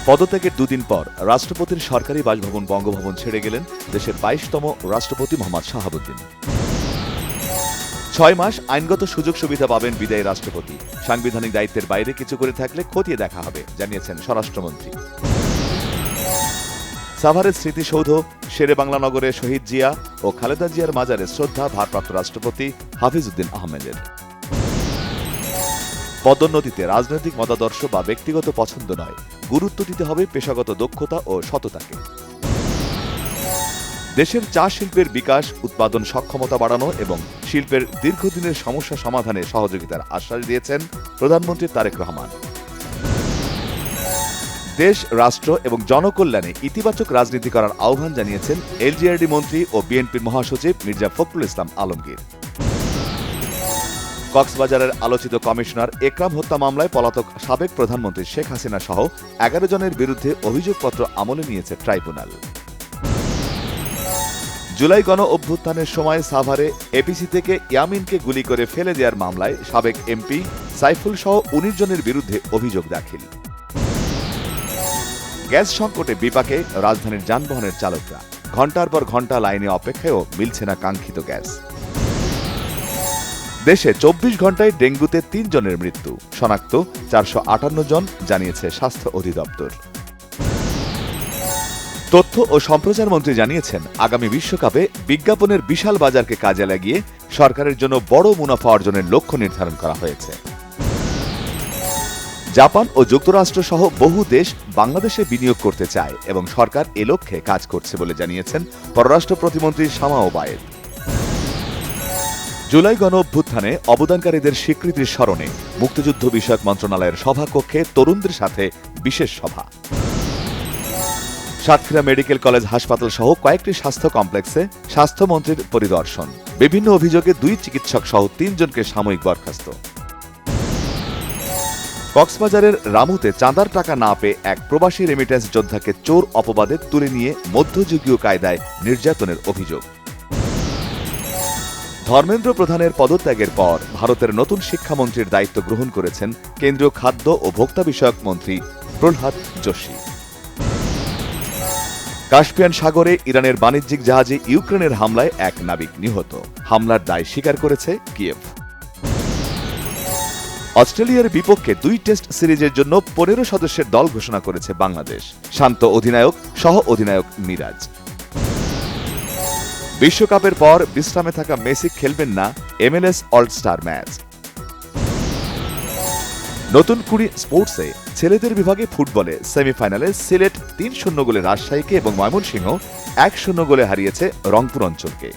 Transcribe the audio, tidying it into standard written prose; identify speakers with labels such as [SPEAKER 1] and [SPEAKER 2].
[SPEAKER 1] পদত্যাগের দুদিন পর রাষ্ট্রপতির সরকারি বাসভবন বঙ্গভবন ছেড়ে গেলেন দেশের ২২তম রাষ্ট্রপতি মোহাম্মদ শাহাবুদ্দিন। ৬ মাস আইনগত সুযোগ সুবিধা পাবেন বিদায়ী রাষ্ট্রপতি। সাংবিধানিক দায়িত্বের বাইরে কিছু করে থাকলে খতিয়ে দেখা হবে, জানিয়েছেন স্বরাষ্ট্রমন্ত্রী। সাভারের স্মৃতিসৌধ, শেরেবাংলা নগরে শহীদ জিয়া ও খালেদা জিয়ার মাজারে শ্রদ্ধা ভারপ্রাপ্ত রাষ্ট্রপতি হাফিজ উদ্দিন আহমেদের। পদোন্নতিতে রাজনৈতিক মতাদর্শ বা ব্যক্তিগত পছন্দ নয়, গুরুত্ব দিতে হবে পেশাগত দক্ষতা ও সততাকে। দেশের চা শিল্পের বিকাশ, উৎপাদন সক্ষমতা বাড়ানো এবং শিল্পের দীর্ঘদিনের সমস্যা সমাধানে সহযোগিতার আশ্বাস দিয়েছেন প্রধানমন্ত্রী তারেক রহমান। দেশ, রাষ্ট্র এবং জনকল্যাণে ইতিবাচক রাজনীতি করার আহ্বান জানিয়েছেন এলজিআরডি মন্ত্রী ও বিএনপির মহাসচিব মির্জা ফখরুল ইসলাম আলমগীর। কক্সবাজারের আলোচিত কমিশনার একরাম হত্যা মামলায় পলাতক সাবেক প্রধানমন্ত্রী শেখ হাসিনা সহ ১১ জনের বিরুদ্ধে অভিযোগপত্র আমলে নিয়েছে ট্রাইব্যুনাল। জুলাই গণ অভ্যুত্থানের সময় সাভারে এপিসি থেকে ইয়ামিনকে গুলি করে ফেলে দেওয়ার মামলায় সাবেক এমপি সাইফুল সহ ১৯ জনের বিরুদ্ধে অভিযোগ দাখিল। গ্যাস সংকটে বিপাকে রাজধানীর যানবাহনের চালকরা, ঘণ্টার পর ঘণ্টা লাইনে অপেক্ষায়ও মিলছে না কাঙ্ক্ষিত গ্যাস। দেশে ২৪ ঘণ্টায় ডেঙ্গুতে ৩ জনের মৃত্যু, শনাক্ত ৪৫৮ জন, জানিয়েছে স্বাস্থ্য অধিদপ্তর। তথ্য ও সম্প্রচার মন্ত্রী জানিয়েছেন, আগামী বিশ্বকাপে বিজ্ঞাপনের বিশাল বাজারকে কাজে লাগিয়ে সরকারের জন্য বড় মুনাফা অর্জনের লক্ষ্য নির্ধারণ করা হয়েছে। জাপান ও যুক্তরাষ্ট্র সহ বহু দেশ বাংলাদেশে বিনিয়োগ করতে চায় এবং সরকার এ লক্ষ্যে কাজ করছে বলে জানিয়েছেন পররাষ্ট্র প্রতিমন্ত্রী শামা ওবায়েদ। জুলাই গণ অভ্যুত্থানে অবদানকারীদের স্বীকৃতির স্মরণে মুক্তিযুদ্ধ বিষয়ক মন্ত্রণালয়ের সভাকক্ষে তরুণদের সাথে বিশেষ সভা। সাতক্ষীরা মেডিকেল কলেজ হাসপাতাল সহ কয়েকটি স্বাস্থ্য কমপ্লেক্সে স্বাস্থ্যমন্ত্রীর পরিদর্শন। বিভিন্ন অভিযোগে 2 চিকিৎসক সহ 3 জনকে সাময়িক বরখাস্ত। কক্সবাজারের রামুতে চাঁদার টাকা না পেয়ে এক প্রবাসী রেমিটেন্স যোদ্ধাকে চোর অপবাদে তুলে নিয়ে মধ্যযুগীয় কায়দায় নির্যাতনের অভিযোগ। ধর্মেন্দ্র প্রধানের পদত্যাগের পর ভারতের নতুন শিক্ষামন্ত্রীর দায়িত্ব গ্রহণ করেছেন কেন্দ্রীয় খাদ্য ও ভোক্তা বিষয়ক মন্ত্রী প্রহ্লাদ যোশী। কাস্পিয়ান সাগরে ইরানের বাণিজ্যিক জাহাজে ইউক্রেনের হামলায় এক নাবিক নিহত, হামলার দায় স্বীকার করেছে কিয়েভ। অস্ট্রেলিয়ার বিপক্ষে 2 টেস্ট সিরিজের জন্য 15 সদস্যের দল ঘোষণা করেছে বাংলাদেশ, শান্ত অধিনায়ক, সহ অধিনায়ক মিরাজ। বিশ্বকাপের পর বিশ্রামে থাকা মেসি খেলবেন না MLS অলস্টার ম্যাচ। নতুন কুড়ি স্পোর্টসে ছেলেদের বিভাগে ফুটবলে সেমিফাইনালে সিলেট ৩-০ গোলে রাজশাহীকে এবং ময়মনসিংহ ১-০ গোলে হারিয়েছে রংপুর অঞ্চলকে।